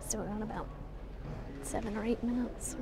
Still got about 7 or 8 minutes.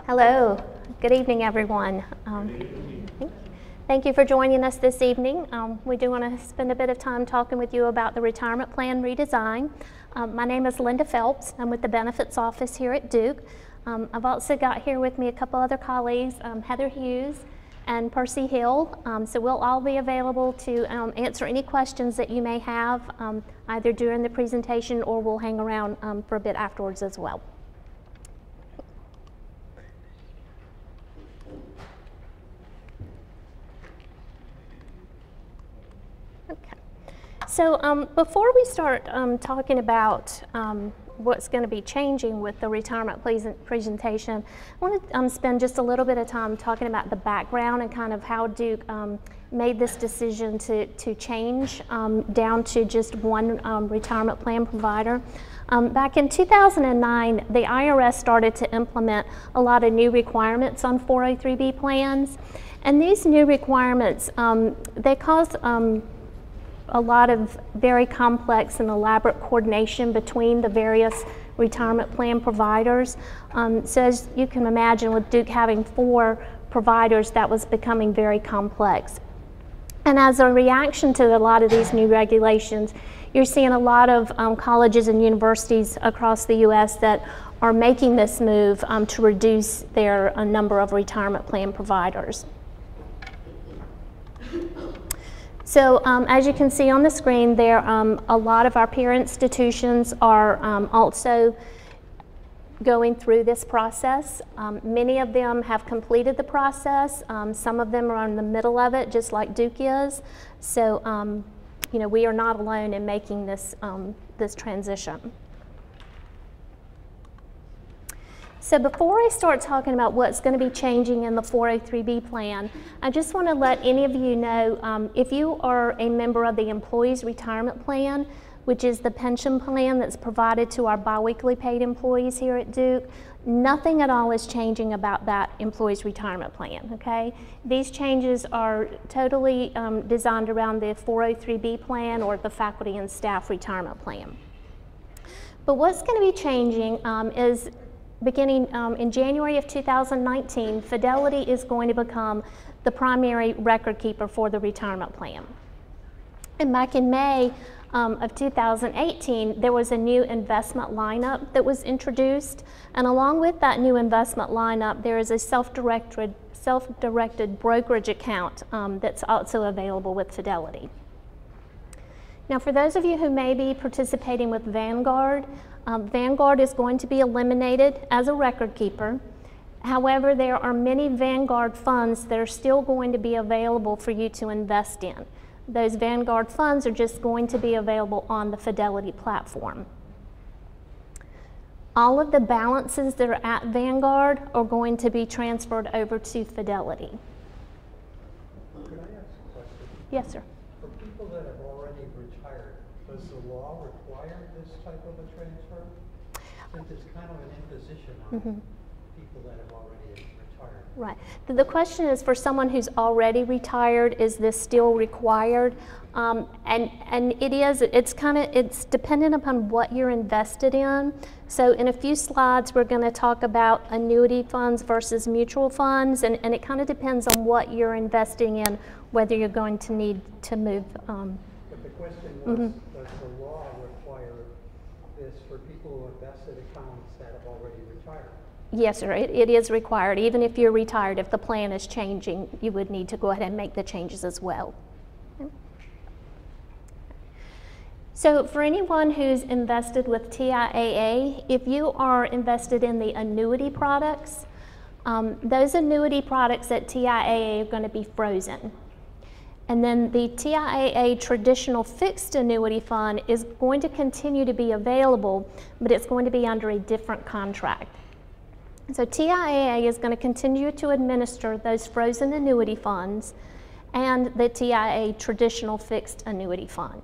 Hello, good evening everyone. Thank you for joining us this evening. We do want to spend a bit of time talking with you about the retirement plan redesign. My name is Linda Phelps. I'm with the benefits office here at Duke. I've also got here with me a couple other colleagues, Heather Hughes and Percy Hill. So we'll all be available to answer any questions that you may have either during the presentation or we'll hang around for a bit afterwards as well. So before we start talking about what's going to be changing with the retirement presentation, I want to spend just a little bit of time talking about the background and kind of how Duke made this decision to change down to just one retirement plan provider. Back in 2009, the IRS started to implement a lot of new requirements on 403B plans. And these new requirements, they caused a lot of very complex and elaborate coordination between the various retirement plan providers. So as you can imagine, with Duke having 4 providers, that was becoming very complex. And as a reaction to a lot of these new regulations, you're seeing a lot of colleges and universities across the U.S. that are making this move to reduce their number of retirement plan providers. So as you can see on the screen there, a lot of our peer institutions are also going through this process. Many of them have completed the process. Some of them are in the middle of it, just like Duke is. So you know, we are not alone in making this, this transition. So before I start talking about what's going to be changing in the 403B plan, I just want to let any of you know, if you are a member of the Employees Retirement Plan, which is the pension plan that's provided to our biweekly paid employees here at Duke, nothing at all is changing about that Employees Retirement Plan, okay? These changes are totally designed around the 403B plan or the Faculty and Staff Retirement Plan. But what's going to be changing is beginning in January of 2019, Fidelity is going to become the primary record keeper for the retirement plan. And back in May of 2018, there was a new investment lineup that was introduced. And along with that new investment lineup, there is a self-directed brokerage account that's also available with Fidelity. Now, for those of you who may be participating with Vanguard, Vanguard is going to be eliminated as a record keeper. However, there are many Vanguard funds that are still going to be available for you to invest in. Those Vanguard funds are just going to be available on the Fidelity platform. All of the balances that are at Vanguard are going to be transferred over to Fidelity. Could I ask a question? Yes, sir. For people that have already retired, does the law require this type of a transfer? Since it's kind of an imposition on people that have already retired. Right. The question is, for someone who's already retired, is this still required? And it is. It's dependent upon what you're invested in. So in a few slides, we're going to talk about annuity funds versus mutual funds, and it kind of depends on what you're investing in, whether you're going to need to move. But the question was, does the law require this for people who invested accounts that have already retired? Yes, sir. It is required. Even if you're retired, if the plan is changing, you would need to go ahead and make the changes as well. Okay. So for anyone who's invested with TIAA, if you are invested in the annuity products, those annuity products at TIAA are going to be frozen. And then the TIAA traditional fixed annuity fund is going to continue to be available, but it's going to be under a different contract. So TIAA is going to continue to administer those frozen annuity funds and the TIAA traditional fixed annuity fund.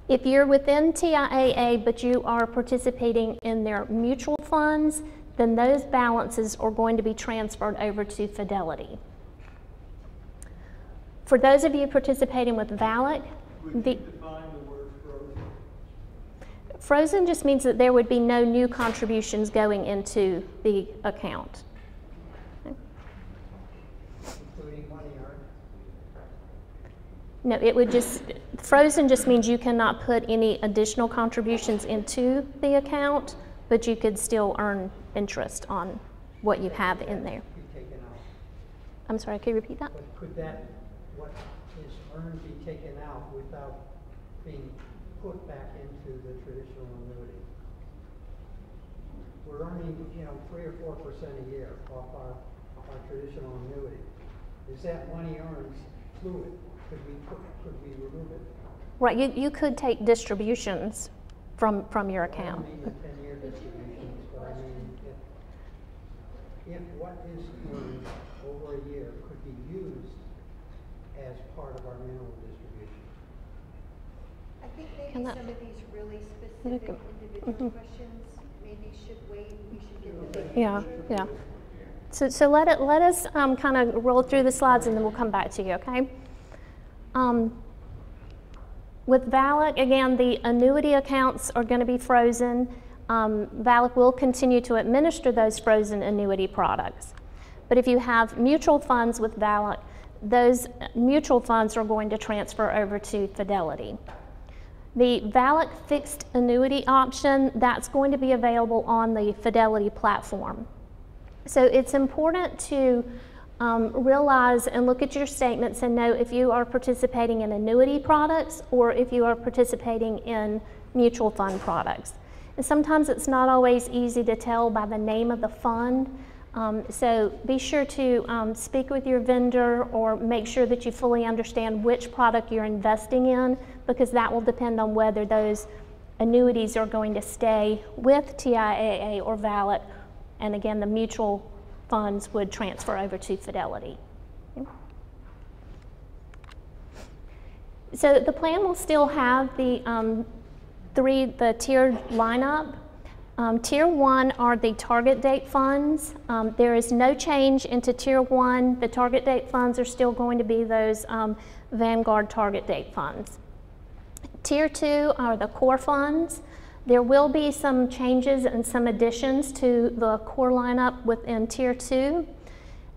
If you're within TIAA but you are participating in their mutual funds, then those balances are going to be transferred over to Fidelity. For those of you participating with VALIC, Would you define the word frozen? Frozen just means that there would be no new contributions going into the account. money earned? No, it would just, frozen just means you cannot put any additional contributions into the account, but you could still earn interest on what you have in there. Be taken out. I'm sorry, can you repeat that? But could that, what is earned, be taken out without being put back into the traditional annuity? We're earning, 3 or 4% a year off our traditional annuity. Is that money earned fluid? Could we remove it? Right, you could take distributions from your account. I don't mean the 10-year distributions, but I mean if what is earned over a year could be used as part of our minimum distribution. I think maybe some of these really specific individual questions maybe should wait. We should get the big Yeah, picture. yeah. So let us kind of roll through the slides and then we'll come back to you, okay? With VALIC, again, the annuity accounts are going to be frozen. VALIC will continue to administer those frozen annuity products. But if you have mutual funds with VALIC, those mutual funds are going to transfer over to Fidelity. The VALIC fixed annuity option, that's going to be available on the Fidelity platform. So it's important to realize and look at your statements and know if you are participating in annuity products or if you are participating in mutual fund products. And sometimes it's not always easy to tell by the name of the fund. So be sure to speak with your vendor or make sure that you fully understand which product you're investing in, because that will depend on whether those annuities are going to stay with TIAA or VALIC. And again, the mutual funds would transfer over to Fidelity. Okay. So the plan will still have the tiered lineup. Tier 1 are the target date funds. There is no change into Tier 1. The target date funds are still going to be those Vanguard target date funds. Tier 2 are the core funds. There will be some changes and some additions to the core lineup within Tier 2.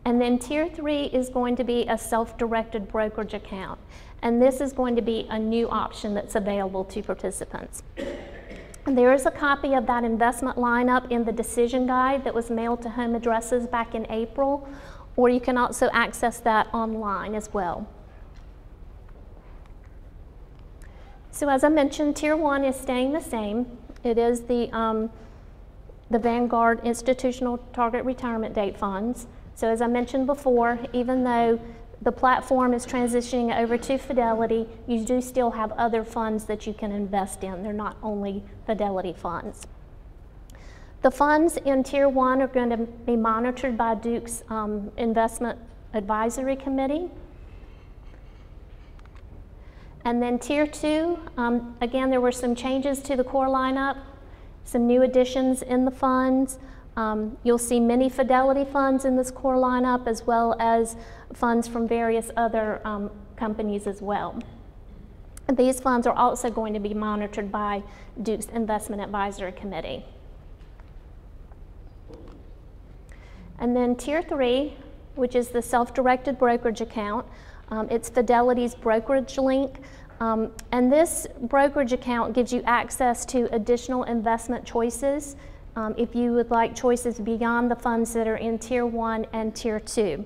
And then Tier 3 is going to be a self-directed brokerage account. And this is going to be a new option that's available to participants. And there is a copy of that investment lineup in the decision guide that was mailed to home addresses back in April, or you can also access that online as well. So as I mentioned, Tier 1 is staying the same. It is the Vanguard Institutional Target Retirement Date Funds. So as I mentioned before, even though the platform is transitioning over to Fidelity, you do still have other funds that you can invest in. They're not only Fidelity funds. The funds in Tier 1 are going to be monitored by Duke's Investment Advisory Committee. And then Tier 2, again, there were some changes to the core lineup, some new additions in the funds. You'll see many Fidelity funds in this core lineup, as well as funds from various other companies as well. And these funds are also going to be monitored by Duke's Investment Advisory Committee. And then Tier 3, which is the self-directed brokerage account. It's Fidelity's brokerage link. And this brokerage account gives you access to additional investment choices if you would like choices beyond the funds that are in Tier 1 and Tier 2.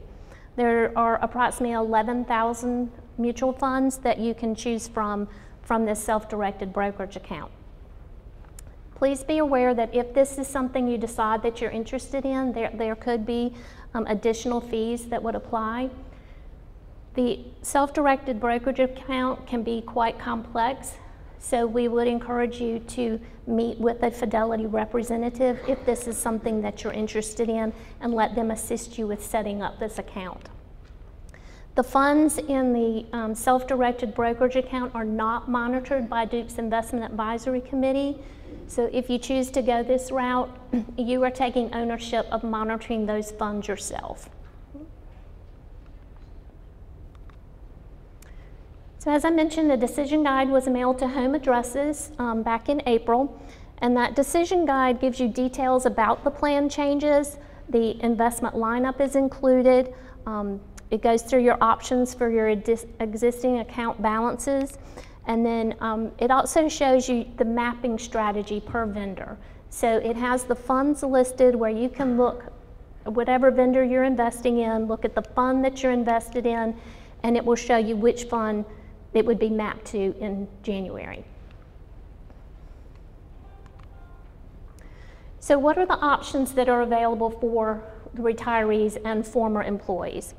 There are approximately 11,000 mutual funds that you can choose from this self-directed brokerage account. Please be aware that if this is something you decide that you're interested in, there could be additional fees that would apply. The self-directed brokerage account can be quite complex, so we would encourage you to meet with a Fidelity representative if this is something that you're interested in, and let them assist you with setting up this account. The funds in the self-directed brokerage account are not monitored by Duke's Investment Advisory Committee, so if you choose to go this route, you are taking ownership of monitoring those funds yourself. So as I mentioned, the decision guide was mailed to home addresses back in April, and that decision guide gives you details about the plan changes. The investment lineup is included. it goes through your options for your existing account balances, and then it also shows you the mapping strategy per vendor. So it has the funds listed where you can look at whatever vendor you're investing in, look at the fund that you're invested in, and it will show you which fund it would be mapped to in January. So what are the options that are available for the retirees and former employees?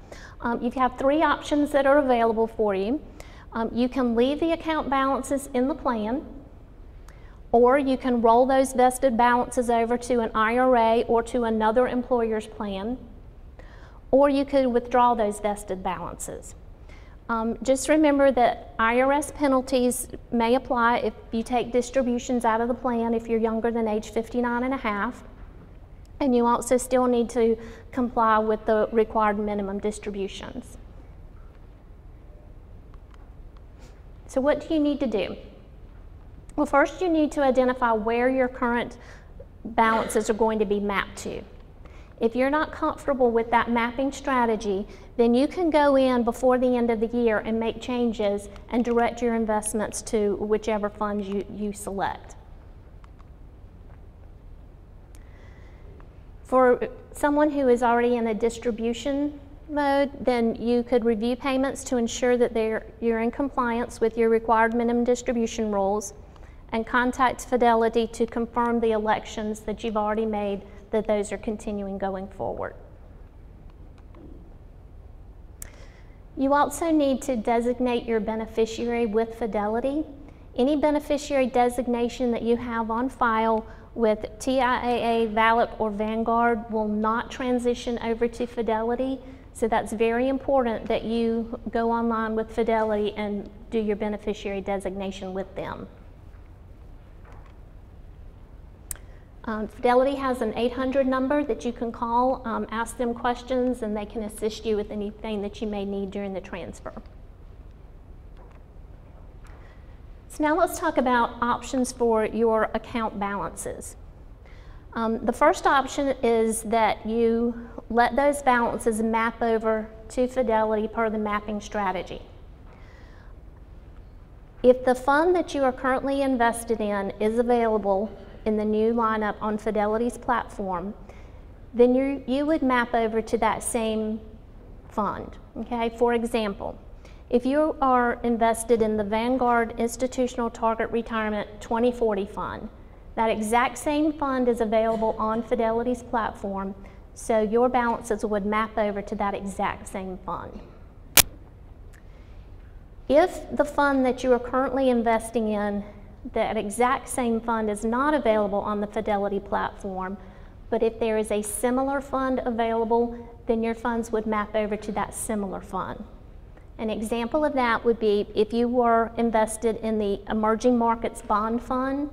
You have 3 options that are available for you. You can leave the account balances in the plan, or you can roll those vested balances over to an IRA or to another employer's plan, or you could withdraw those vested balances. Just remember that IRS penalties may apply if you take distributions out of the plan if you're younger than age 59 and a half, and you also still need to comply with the required minimum distributions. So what do you need to do? Well, first you need to identify where your current balances are going to be mapped to. If you're not comfortable with that mapping strategy, then you can go in before the end of the year and make changes and direct your investments to whichever funds you select. For someone who is already in a distribution mode, then you could review payments to ensure that you're in compliance with your required minimum distribution rules, and contact Fidelity to confirm the elections that you've already made, that those are continuing going forward. You also need to designate your beneficiary with Fidelity. Any beneficiary designation that you have on file with TIAA, VALIC, or Vanguard will not transition over to Fidelity, so that's very important that you go online with Fidelity and do your beneficiary designation with them. Fidelity has an 800 number that you can call, ask them questions, and they can assist you with anything that you may need during the transfer. So now let's talk about options for your account balances. The first option is that you let those balances map over to Fidelity per the mapping strategy. If the fund that you are currently invested in is available in the new lineup on Fidelity's platform, then you would map over to that same fund. Okay? For example, if you are invested in the Vanguard Institutional Target Retirement 2040 Fund, that exact same fund is available on Fidelity's platform, so your balances would map over to that exact same fund. If the fund that you are currently investing in, that exact same fund is not available on the Fidelity platform, but if there is a similar fund available, then your funds would map over to that similar fund. An example of that would be if you were invested in the Emerging Markets Bond Fund,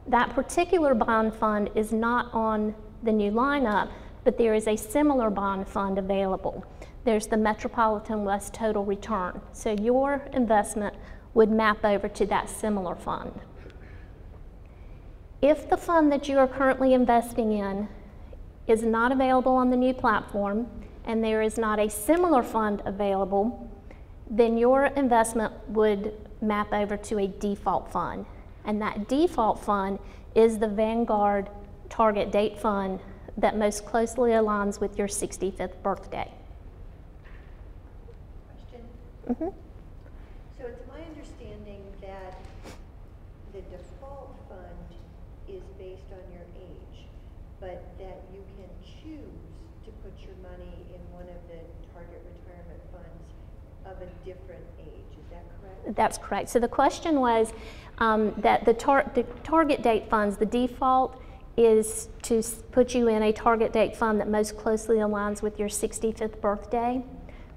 that particular bond fund is not on the new lineup, but there is a similar bond fund available. There's the Metropolitan West Total Return. So your investment would map over to that similar fund. If the fund that you are currently investing in is not available on the new platform and there is not a similar fund available, then your investment would map over to a default fund. And that default fund is the Vanguard Target Date Fund that most closely aligns with your 65th birthday. Question? Mm-hmm. So it's my understanding that the default fund is based on your age, but that you can choose to put your money in one of the target retirement funds of a different age. Is that correct? That's correct. So the question was that the target date funds, the default is to put you in a target date fund that most closely aligns with your 65th birthday.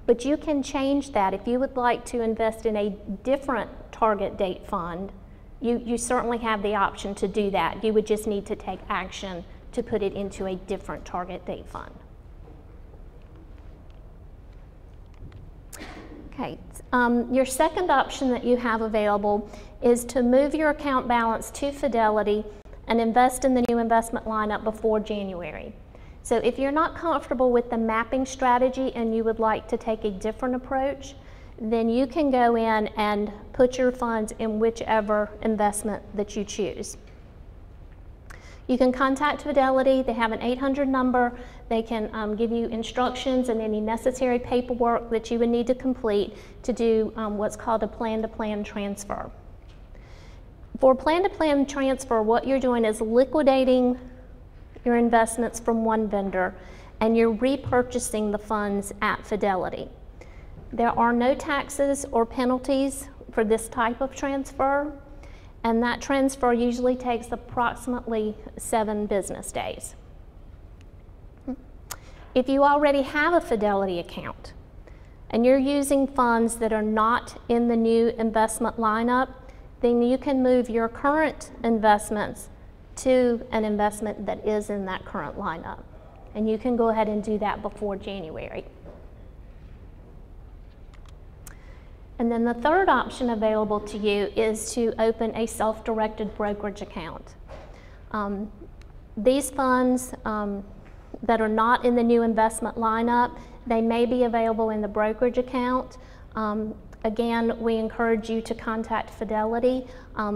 But you can change that. If you would like to invest in a different target date fund, you certainly have the option to do that. You would just need to take action to put it into a different target date fund. Okay, your second option that you have available is to move your account balance to Fidelity and invest in the new investment lineup before January. So if you're not comfortable with the mapping strategy and you would like to take a different approach, then you can go in and put your funds in whichever investment that you choose. You can contact Fidelity. They have an 800 number. They can give you instructions and any necessary paperwork that you would need to complete to do what's called a plan-to-plan transfer. For plan-to-plan transfer, what you're doing is liquidating your investments from one vendor and you're repurchasing the funds at Fidelity. There are no taxes or penalties for this type of transfer, and that transfer usually takes approximately 7 business days. If you already have a Fidelity account and you're using funds that are not in the new investment lineup, then you can move your current investments to an investment that is in that current lineup. And you can go ahead and do that before January. And then the third option available to you is to open a self-directed brokerage account. These funds that are not in the new investment lineup, they may be available in the brokerage account. Again, we encourage you to contact Fidelity.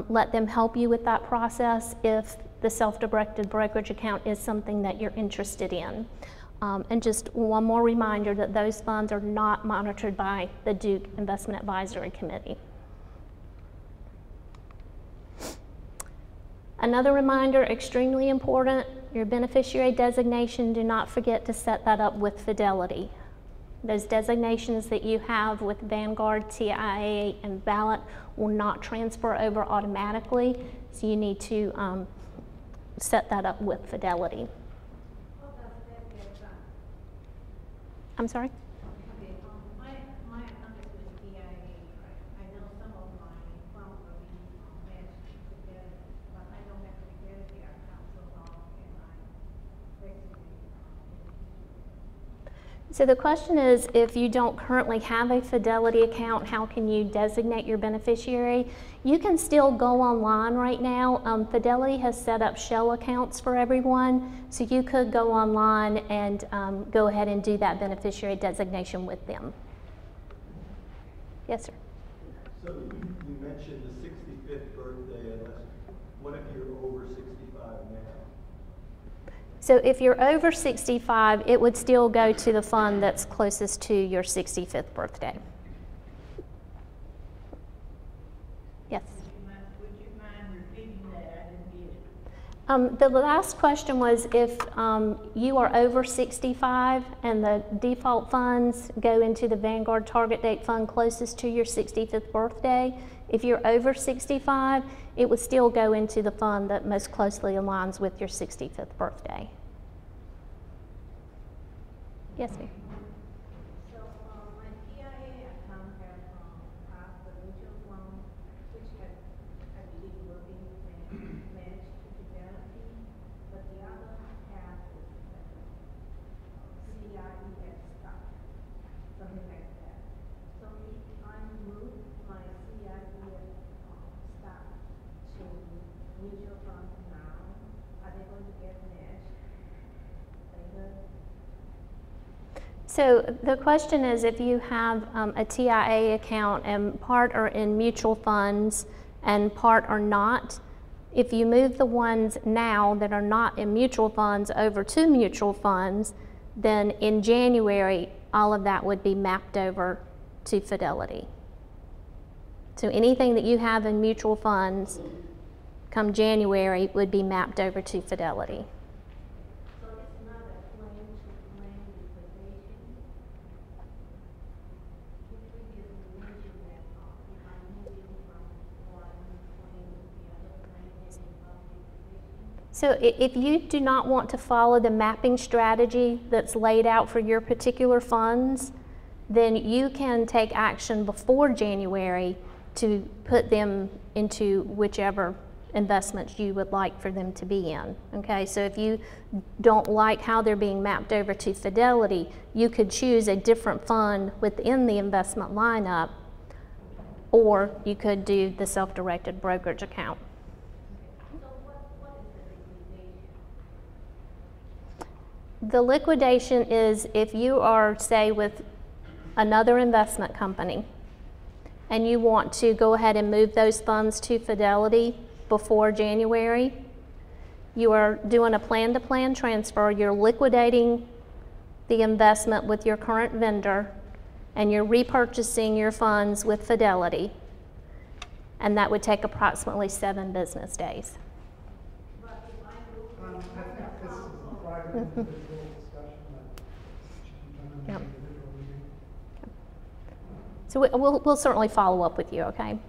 Let them help you with that process if the self-directed brokerage account is something that you're interested in. And just one more reminder that those funds are not monitored by the Duke Investment Advisory Committee. Another reminder, extremely important, your beneficiary designation, do not forget to set that up with Fidelity. Those designations that you have with Vanguard, TIAA, and Valiant will not transfer over automatically, so you need to set that up with Fidelity. I'm sorry? Okay, my account is with TIAA, right? I know some of my funds will be matched together, but I don't have a Fidelity account, so how can I basically So the question is, if you don't currently have a Fidelity account, how can you designate your beneficiary? You can still go online right now. Fidelity has set up shell accounts for everyone, so you could go online and go ahead and do that beneficiary designation with them. Yes, sir. So you mentioned the 65th birthday, and what if you're over 65 now? So if you're over 65, it would still go to the fund that's closest to your 65th birthday. Yes? would you mind repeating that? I didn't get it. The last question was if you are over 65 and the default funds go into the Vanguard target date fund closest to your 65th birthday. If you're over 65, it would still go into the fund that most closely aligns with your 65th birthday. Yes, ma'am. So my TIAA account has half the mutual fund, which I believe will be matched to Fidelity, but the other half is CIE has stock, something like that. So if I move my CIE stock to mutual funds now, are they going to get matched later? So the question is, if you have a TIAA account and part are in mutual funds and part are not, if you move the ones now that are not in mutual funds over to mutual funds, then in January, all of that would be mapped over to Fidelity. So anything that you have in mutual funds come January would be mapped over to Fidelity. So it's not a plan-to-plan liquidation. You previously mentioned that if I'm moving from one plan to the other plan, it involves liquidation. So if you do not want to follow the mapping strategy that's laid out for your particular funds, then you can take action before January to put them into whichever investments you would like for them to be in. Okay, so if you don't like how they're being mapped over to Fidelity, you could choose a different fund within the investment lineup, or you could do the self-directed brokerage account. So what is the liquidation? The liquidation is if you are, say, with another investment company and you want to go ahead and move those funds to Fidelity before January, you are doing a plan-to-plan transfer, you're liquidating the investment with your current vendor, and you're repurchasing your funds with Fidelity, and that would take approximately 7 business days. I think this is a private individual discussion that should be done in an individual meeting. So we'll certainly follow up with you, okay?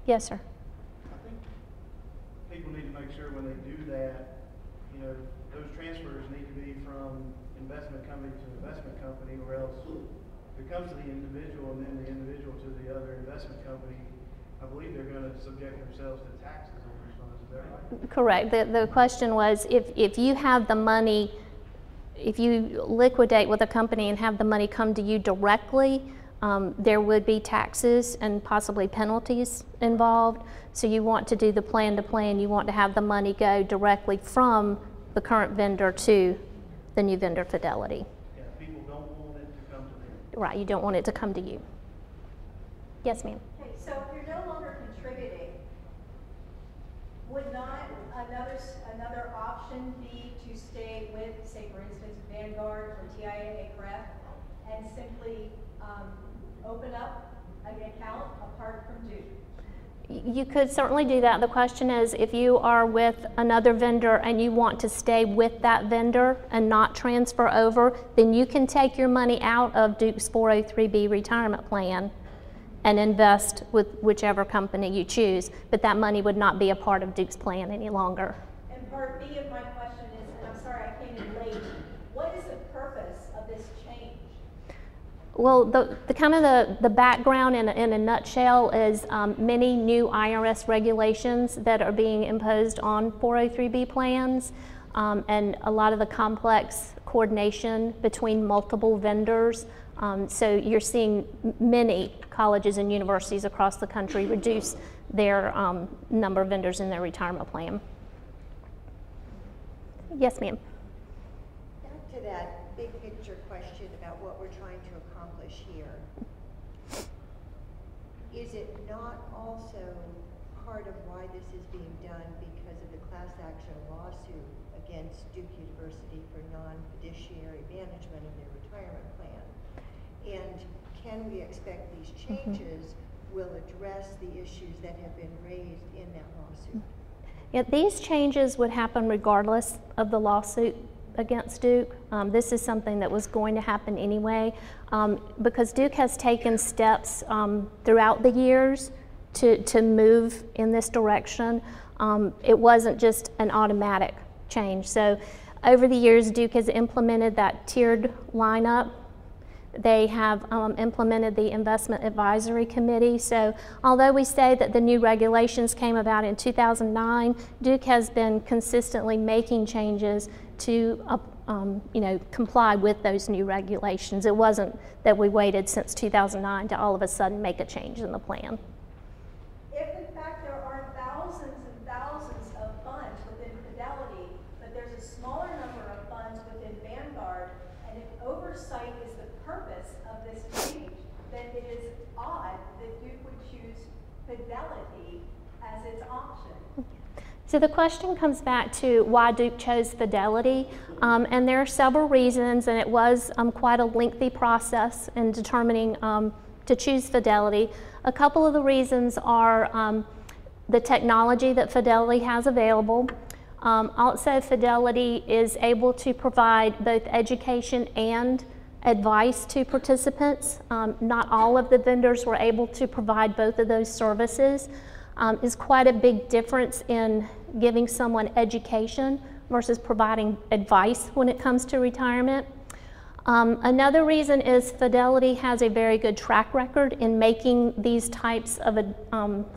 Yes, sir. I think people need to make sure when they do that, you know, those transfers need to be from investment company to investment company, or else if it comes to the individual and then the individual to the other investment company, I believe they're going to subject themselves to taxes on those funds. Is that right? Correct. The question was if you have the money, if you liquidate with a company and have the money come to you directly, there would be taxes and possibly penalties involved. So you want to do the plan-to-plan, you want to have the money go directly from the current vendor to the new vendor, Fidelity. Yeah, people don't want it to come to them. Right, you don't want it to come to you. Yes, ma'am. Okay, so if you're no longer contributing, would not another option be to stay with, say for instance, Vanguard or TIAA-CREF and simply open up an account apart from Duke? You could certainly do that. The question is, if you are with another vendor and you want to stay with that vendor and not transfer over, then you can take your money out of Duke's 403B retirement plan and invest with whichever company you choose, but that money would not be a part of Duke's plan any longer. And part B of my question is, and I'm sorry I came in late, what is the purpose of this change? Well, the kind of the background in a nutshell is many new IRS regulations that are being imposed on 403B plans, and a lot of the complex coordination between multiple vendors. So you're seeing many colleges and universities across the country reduce their number of vendors in their retirement plan. Yes, ma'am. Back to that big picture question about what we're trying to accomplish here. Is it not also part of why this is being done because of the class action lawsuit against Duke University for non-fiduciary management of their retirement plan? And can we expect these changes will address the issues that have been raised in that lawsuit? Yeah, these changes would happen regardless of the lawsuit against Duke. This is something that was going to happen anyway, because Duke has taken steps throughout the years to move in this direction. It wasn't just an automatic change. So over the years, Duke has implemented that tiered lineup. They have implemented the Investment Advisory Committee. So although we say that the new regulations came about in 2009, Duke has been consistently making changes to comply with those new regulations. It wasn't that we waited since 2009 to all of a sudden make a change in the plan. If in fact there are thousands and thousands of funds within Fidelity, but there's a smaller number of funds within Vanguard, and if oversight is the purpose of this change, then it is odd that Duke would choose Fidelity as its option. So the question comes back to why Duke chose Fidelity, and there are several reasons, and it was quite a lengthy process in determining to choose Fidelity. A couple of the reasons are the technology that Fidelity has available. Also, Fidelity is able to provide both education and advice to participants. Not all of the vendors were able to provide both of those services. Is quite a big difference in giving someone education versus providing advice when it comes to retirement. Another reason is Fidelity has a very good track record in making these types of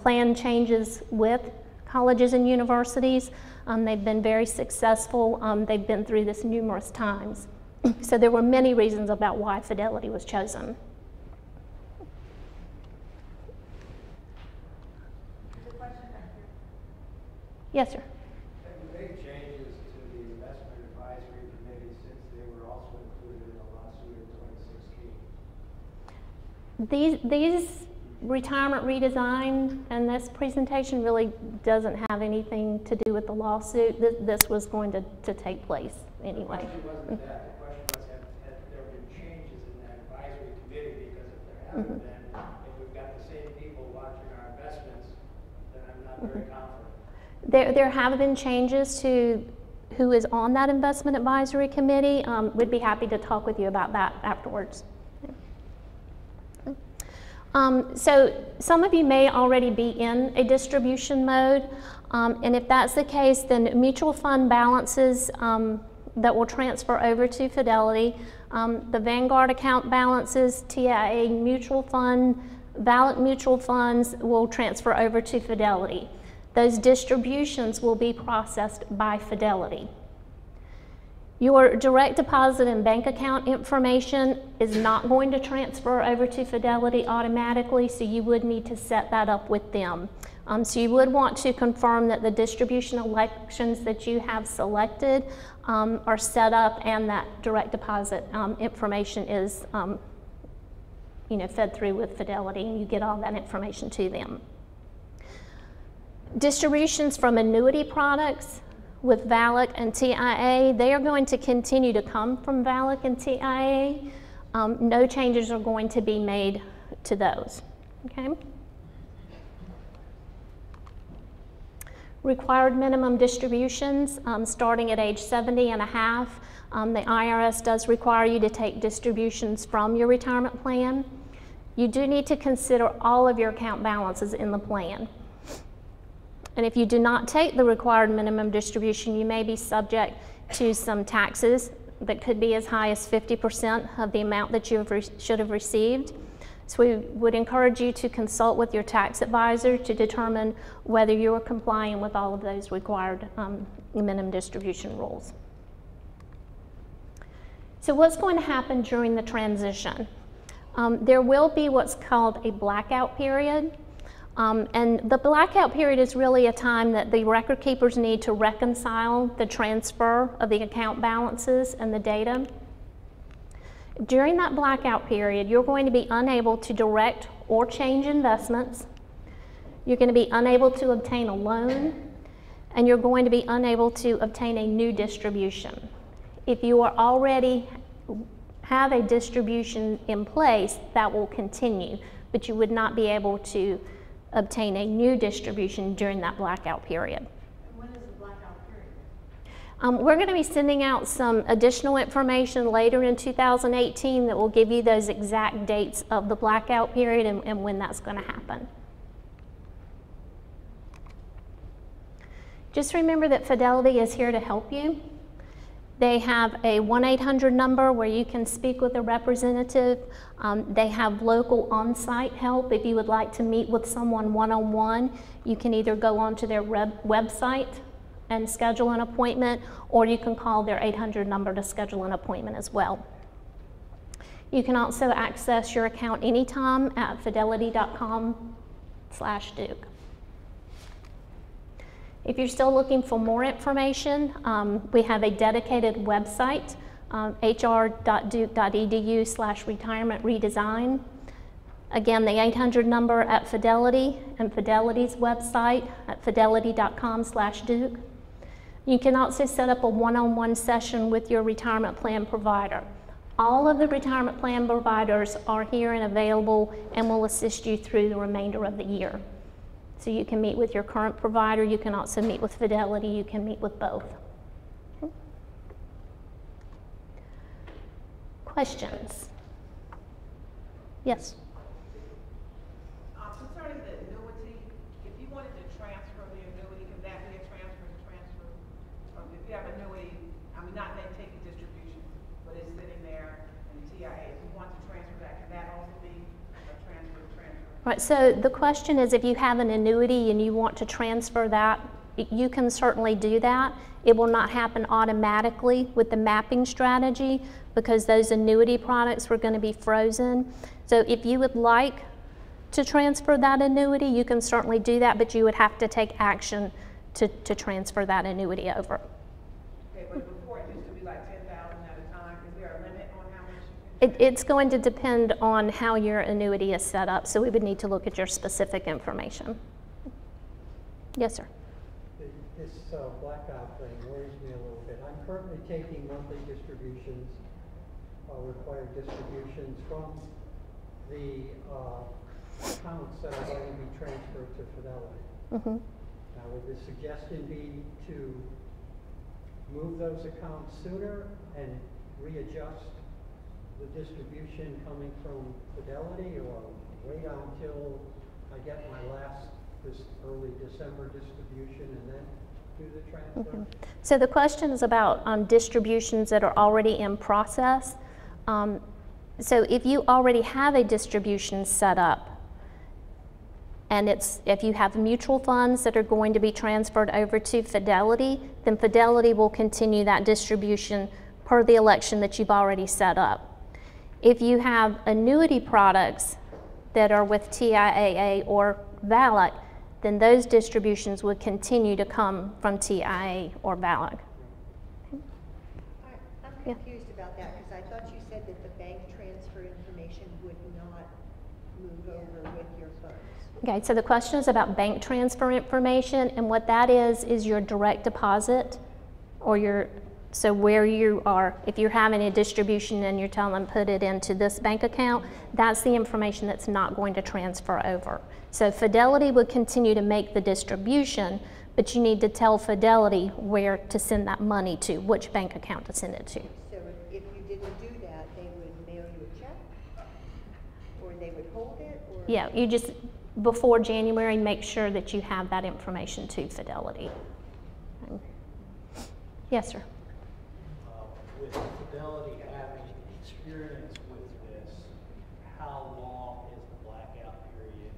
plan changes with colleges and universities. They've been very successful. They've been through this numerous times. So there were many reasons about why Fidelity was chosen. Yes, sir. Have you made changes to the investment advisory committee since These retirement redesign and this presentation really doesn't have anything to do with the lawsuit. This was going to take place anyway. The question wasn't that. The question was, have there been changes in that advisory committee? Because if there haven't been, if we've got the same people watching our investments, then I'm not very confident. There have been changes to who is on that investment advisory committee. We'd be happy to talk with you about that afterwards. So some of you may already be in a distribution mode, and if that's the case, then mutual fund balances that will transfer over to Fidelity, the Vanguard account balances, TIA mutual fund, Valid mutual funds will transfer over to Fidelity. Those distributions will be processed by Fidelity. Your direct deposit and bank account information is not going to transfer over to Fidelity automatically, so you would need to set that up with them. So you would want to confirm that the distribution elections that you have selected are set up and that direct deposit information is fed through with Fidelity, and you get all that information to them. Distributions from annuity products with VALIC and TIA, they are going to continue to come from VALIC and TIA. No changes are going to be made to those, okay? Required minimum distributions, starting at age 70 and a half. The IRS does require you to take distributions from your retirement plan. You do need to consider all of your account balances in the plan. And if you do not take the required minimum distribution, you may be subject to some taxes that could be as high as 50% of the amount that you should have received. So we would encourage you to consult with your tax advisor to determine whether you are complying with all of those required minimum distribution rules. So what's going to happen during the transition? There will be what's called a blackout period. And the blackout period is really a time that the record keepers need to reconcile the transfer of the account balances and the data. During that blackout period, you're going to be unable to direct or change investments. You're going to be unable to obtain a loan, and you're going to be unable to obtain a new distribution. If you are already have a distribution in place, that will continue, but you would not be able to obtain a new distribution during that blackout period. And when is the blackout period? We're going to be sending out some additional information later in 2018 that will give you those exact dates of the blackout period and when that's going to happen. Just remember that Fidelity is here to help you. They have a 1-800 number where you can speak with a representative. They have local on-site help. If you would like to meet with someone one-on-one, you can either go onto their website and schedule an appointment, or you can call their 800 number to schedule an appointment as well. You can also access your account anytime at fidelity.com/Duke. If you're still looking for more information, we have a dedicated website, hr.duke.edu/retirement redesign. Again, the 800 number at Fidelity and Fidelity's website at fidelity.com/Duke. You can also set up a one-on-one session with your retirement plan provider. All of the retirement plan providers are here and available and will assist you through the remainder of the year. So you can meet with your current provider, you can also meet with Fidelity, you can meet with both. Okay. Questions? Yes? Concerning the annuity, if you wanted to transfer the annuity, can that be a transfer? If you have annuity, not they take a distribution, but it's sitting there in TIA. If you want to transfer that, can that also be a transfer? Right, so the question is, if you have an annuity and you want to transfer that, you can certainly do that. It will not happen automatically with the mapping strategy because those annuity products were going to be frozen. So if you would like to transfer that annuity, you can certainly do that, but you would have to take action to transfer that annuity over. Okay, but before it used to be like 10,000 at a time. Is there a limit on how much you can It's going to depend on how your annuity is set up, so we would need to look at your specific information. Yes, sir. This blackout thing worries me a little bit. I'm currently taking monthly distributions, required distributions from the accounts that are going to be transferred to Fidelity. Mm-hmm. Now, would the suggestion be to move those accounts sooner and readjust the distribution coming from Fidelity, or wait until I get my last early December distribution and then do the transfer? Mm-hmm. So the question is about distributions that are already in process. So if you already have a distribution set up, and if you have mutual funds that are going to be transferred over to Fidelity, then Fidelity will continue that distribution per the election that you've already set up. If you have annuity products that are with TIAA or VALIC, then those distributions would continue to come from TIAA or VALIC. I'm confused about that, because I thought you said that the bank transfer information would not move over with your funds. Okay, so the question is about bank transfer information, and what that is your direct deposit, or so where you are, if you're having a distribution and you're telling them put it into this bank account, that's the information that's not going to transfer over. So Fidelity would continue to make the distribution, but you need to tell Fidelity where to send that money to, which bank account to send it to. So if you didn't do that, they would mail you a check? Or they would hold it? Or? Yeah, you just, before January, make sure that you have that information to Fidelity. Yes, sir. With Fidelity having experience with this, how long is the blackout period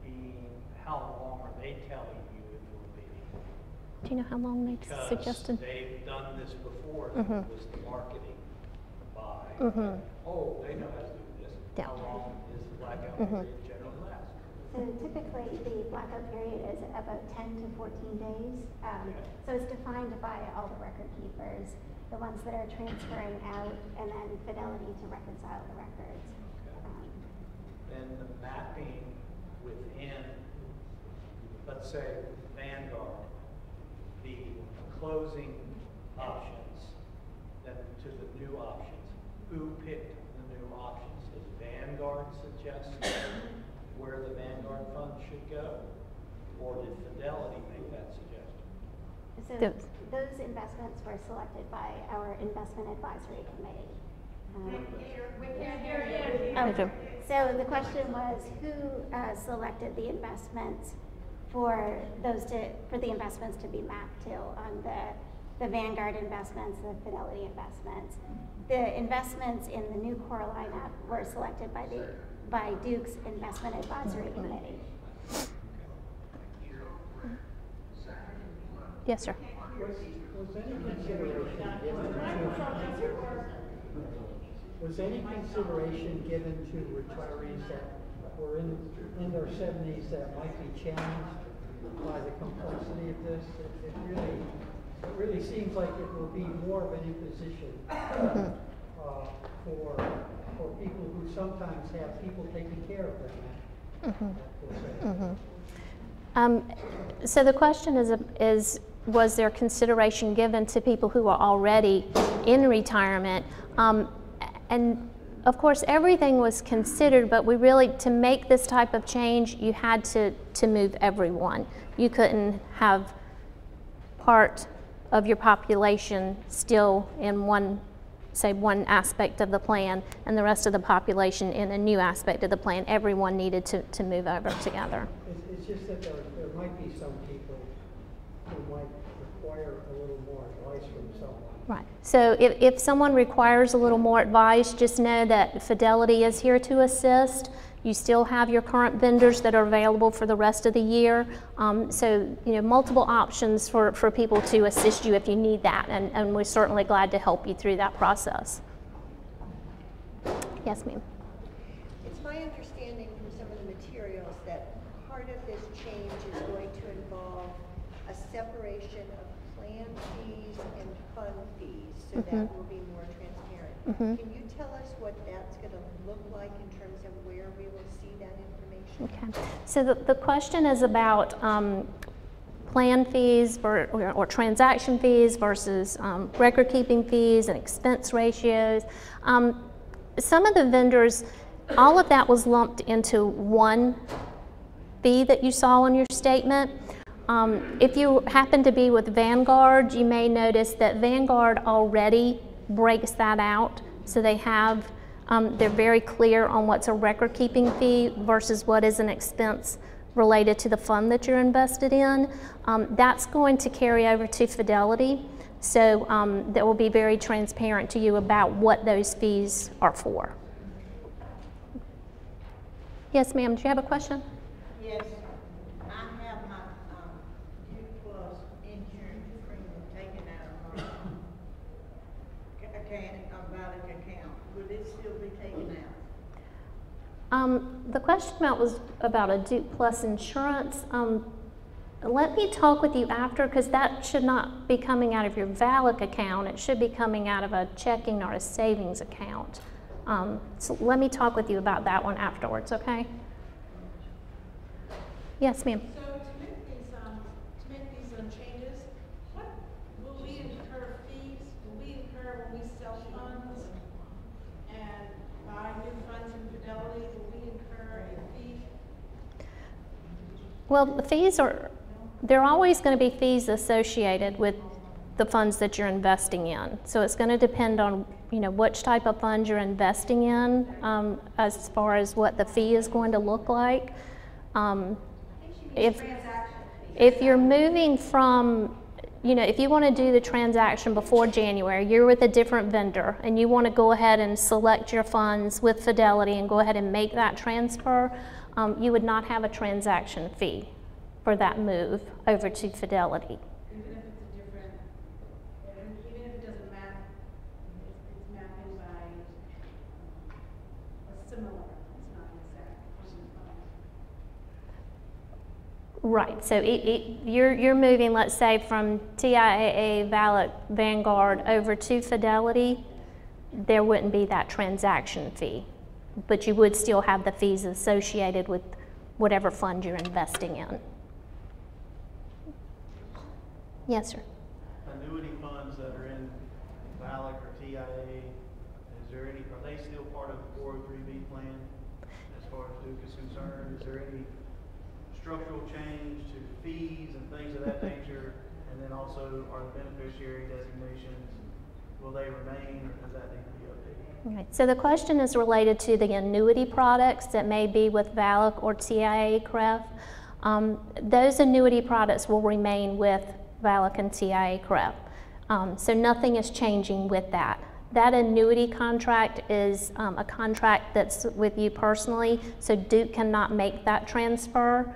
being? How long are they telling you it will be? Do you know how long they suggested? They've done this before. Mm-hmm. It was the marketing by, Mm-hmm. oh, they know how to do this. Yeah. How long is the blackout Mm-hmm. period generally last? So typically, the blackout period is about 10 to 14 days. So it's defined by all the record keepers, the ones that are transferring out, and then Fidelity to reconcile the records. Then the mapping within, let's say, Vanguard, the closing options, then to the new options. Who picked the new options? Does Vanguard suggest where the Vanguard fund should go? Or did Fidelity make that suggestion? So those investments were selected by our investment advisory committee. So the question was, who selected the investments for the investments to be mapped to on the Vanguard investments, the Fidelity investments. The investments in the new core lineup were selected by Duke's investment advisory committee. Yes, sir. Was any consideration given to retirees that were in their 70s that might be challenged by the complexity of this? It really seems like it will be more of an imposition for people who sometimes have people taking care of them. So the question is, was there consideration given to people who are already in retirement? And of course, everything was considered, but we really, to make this type of change, you had to move everyone. You couldn't have part of your population still in one aspect of the plan and the rest of the population in a new aspect of the plan. Everyone needed to move over together. It's just that there might be some people who might require a little more advice from someone. Right. So if someone requires a little more advice, just know that Fidelity is here to assist. You still have your current vendors that are available for the rest of the year. So, multiple options for people to assist you if you need that, and we're certainly glad to help you through that process. Yes, ma'am. It's my understanding from some of the materials that part of this change is going to involve a separation of plan fees and fund fees, so that will be more transparent. Can you tell us what that's going to look like in terms of where we will see that information? Okay. So the question is about plan fees or transaction fees versus record keeping fees and expense ratios. Some of the vendors, all of that was lumped into one fee that you saw on your statement. If you happen to be with Vanguard, you may notice that Vanguard already breaks that out. So they have, they're very clear on what's a record keeping fee versus what is an expense related to the fund that you're invested in. That's going to carry over to Fidelity. So that will be very transparent to you about what those fees are for. Yes, ma'am, do you have a question? Yes, I have my Due Plus insurance premium taken out of my Valak account. Would it still be taken out? The question was about a Duke Plus insurance. Let me talk with you after, because that should not be coming out of your Valak account. It should be coming out of a checking or a savings account. So let me talk with you about that one afterwards, okay? Yes, ma'am. So to make these changes, what will we incur fees? Will we incur when we sell funds and buy new funds in Fidelity? Will we incur a fee? Well, the fees there are always going to be fees associated with the funds that you're investing in. So it's going to depend on, which type of fund you're investing in as far as what the fee is going to look like. If you're moving from, if you want to do the transaction before January, you're with a different vendor and you want to go ahead and select your funds with Fidelity and go ahead and make that transfer, you would not have a transaction fee for that move over to Fidelity. Even if it's a different, even if it doesn't map, it's mapping by a similar, it's not exact. Right, so you're moving, let's say, from TIAA, Valak, Vanguard over to Fidelity, there wouldn't be that transaction fee, but you would still have the fees associated with whatever fund you're investing in. Yes, sir. Annuity funds that are in Valak or TIA, are they still part of the 403B plan as far as Duke is concerned? Is there any structural change to fees and things of that nature? And then also, are the beneficiary designations, will they remain, or does that need to be updated? Right. So the question is related to the annuity products that may be with Valak or TIA CREF. Those annuity products will remain with Valak and TIA CREF. So nothing is changing with that. That annuity contract is a contract that's with you personally, so Duke cannot make that transfer.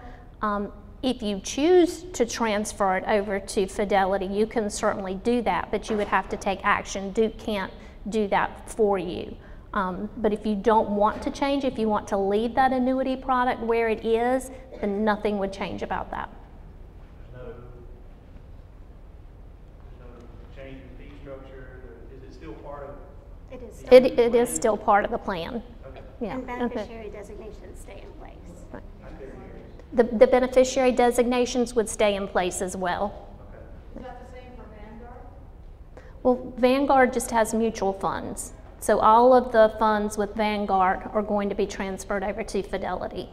If you choose to transfer it over to Fidelity, you can certainly do that, but you would have to take action. Duke can't do that for you. But if you don't want to change, if you want to leave that annuity product where it is, then nothing would change about that. There's no change in fee structure? Is it still part of? It is. It is still part of the plan. Okay. Yeah. And beneficiary designations stay in place. Right. I couldn't hear you. The beneficiary designations would stay in place as well. Is that the same for Vanguard? Well, Vanguard just has mutual funds. So all of the funds with Vanguard are going to be transferred over to Fidelity.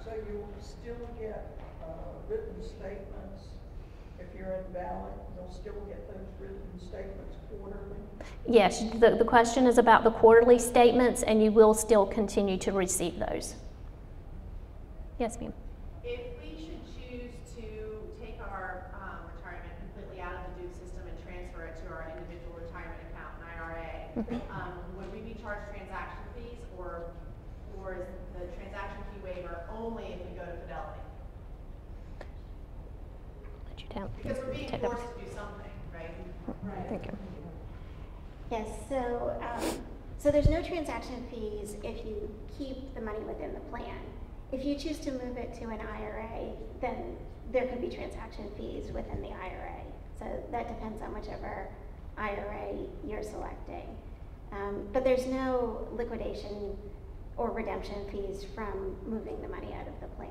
So you will still get written statements. If you're in Valak, you'll still get those written statements quarterly? Yes, the question is about the quarterly statements, and you will still continue to receive those. Yes, ma'am. If we should choose to take our retirement completely out of the Duke system and transfer it to our individual retirement account and IRA, would we be charged transaction fees, or is the transaction fee waiver only if we go to Fidelity? Let you down. Because we're being forced to do something, right? Right. Thank you. Yes, so there's no transaction fees if you keep the money within the plan. If you choose to move it to an IRA, then there could be transaction fees within the IRA. So that depends on whichever IRA you're selecting. But there's no liquidation or redemption fees from moving the money out of the plan.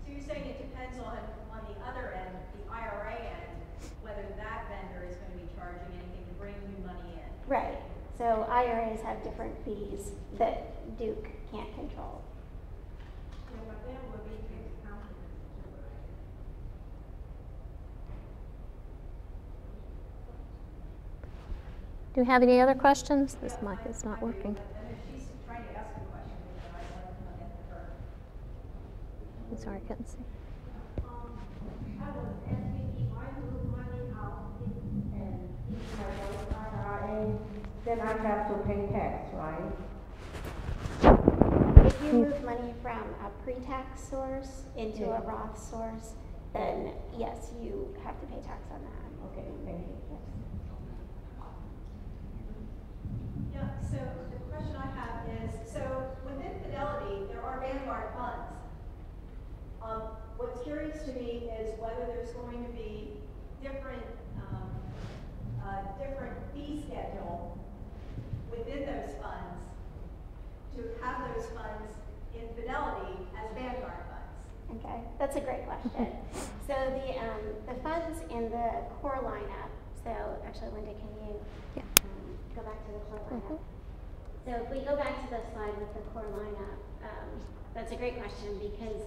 So you're saying it depends on the other end, the IRA end, whether that vendor is going to be charging anything to bring new money in. Right. So IRAs have different fees that Duke can't control. Yeah, but there will be tax consequences too, right? Do you have any other questions? This mic is not working. And if she's trying to ask a question, then I'd like to come in to her. I'm sorry, I couldn't see. I was asking if I move money out and into my IRA, then I have to pay tax, right? If you move money from a pre-tax source into a Roth source, then yes, you have to pay tax on that. Okay, thank you. Yeah, so the question I have is, so within Fidelity, there are Vanguard funds. What's curious to me is whether there's going to be different fee schedule within those funds to have those funds in Fidelity as Vanguard funds. Okay, that's a great question. So the funds in the core lineup, so actually Linda, can you go back to the core lineup? So if we go back to the slide with the core lineup, that's a great question because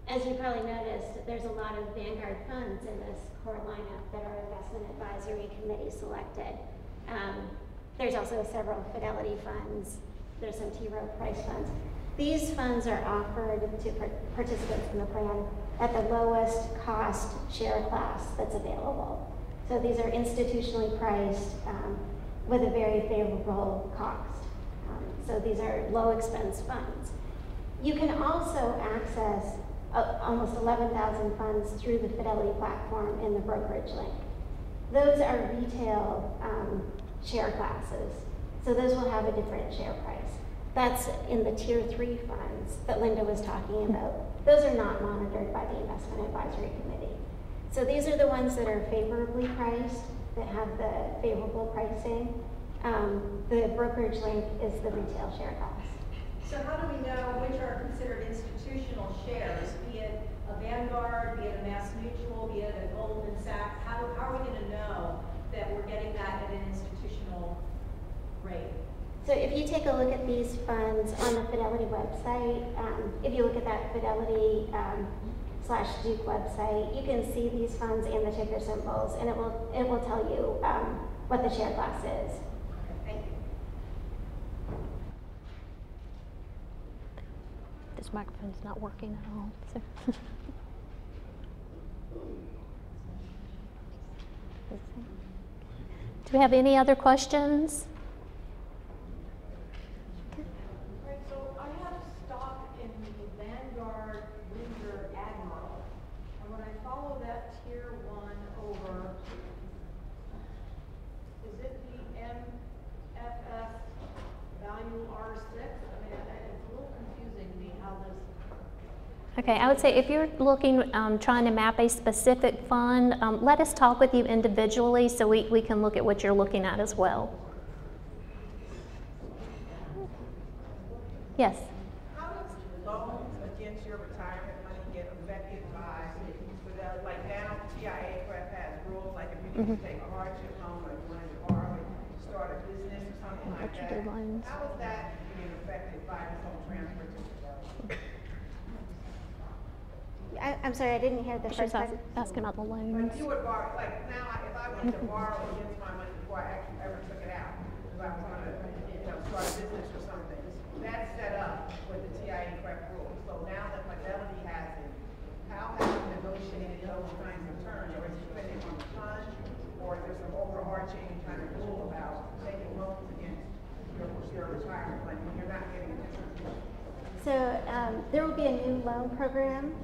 as you probably noticed, there's a lot of Vanguard funds in this core lineup that our investment advisory committee selected. There's also several Fidelity funds. There's some T. Rowe Price funds. These funds are offered to participants in the plan at the lowest cost share class that's available. So these are institutionally priced with a very favorable cost. So these are low expense funds. You can also access almost 11,000 funds through the Fidelity platform in the brokerage link. Those are retail share classes. So those will have a different share price. That's in the tier 3 funds that Linda was talking about. Those are not monitored by the investment advisory committee. So these are the ones that are favorably priced, that have the favorable pricing. The brokerage link is the retail share class. So how do we know which are considered institutional shares, be it a Vanguard, be it a Mass Mutual, be it a Goldman Sachs? How are we going to know that we're getting that at an institutional rate? So if you take a look at these funds on the Fidelity website, if you look at that Fidelity /Duke website, you can see these funds and the ticker symbols, and it will tell you what the share class is. Thank you. This microphone's not working at all. So. Do we have any other questions? Right, so I have stock in the Vanguard Windsor Admiral, and when I follow that tier 1 over, is it the MFS value R6? I mean, it's a little confusing to me how this. Okay, I would say if you're looking, trying to map a specific fund, let us talk with you individually so we can look at what you're looking at as well. Yes? How does loans against your retirement money get affected by, like now TIA Prep has rules, like if you need to take a hardship loan or you want to borrow to start a business or something like that. How is that being affected by this whole transfer to Fidelity? I'm sorry, I didn't hear the first part. Asking about the loans. Like you would borrow, like now if I wanted to borrow against my money before I actually ever took it out, because I was going to start a business or something, that's set up with the TIA Prep rules. So now that Fidelity has it, how have you negotiated those kinds of terms? Or is it depending on the fund, or is there some overarching kind of rule about taking loans against your retirement money when you're not getting a distribution? So there will be a new loan program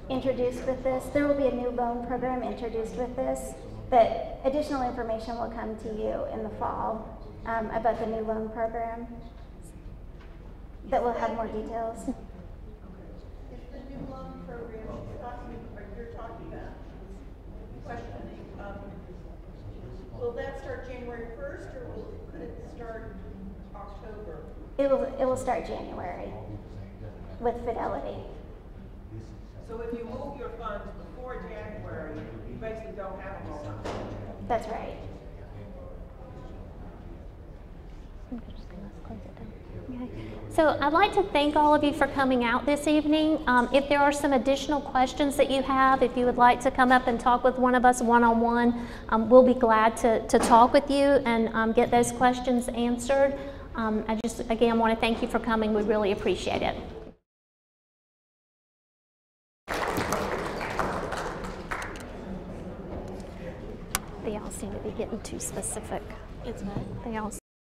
introduced with this. There will be a new loan program introduced with this, but additional information will come to you in the fall about the new loan program. that will have more details. Is the new loan program you're talking about, questioning, will that start January 1st or could it start October? It will start January with Fidelity. So if you move your funds before January, you basically don't have a loan. That's right. Okay. So I'd like to thank all of you for coming out this evening. If there are some additional questions that you have, if you would like to come up and talk with one of us one-on-one, we'll be glad to talk with you and get those questions answered. I just, again, want to thank you for coming. We really appreciate it. They all seem to be getting too specific. They all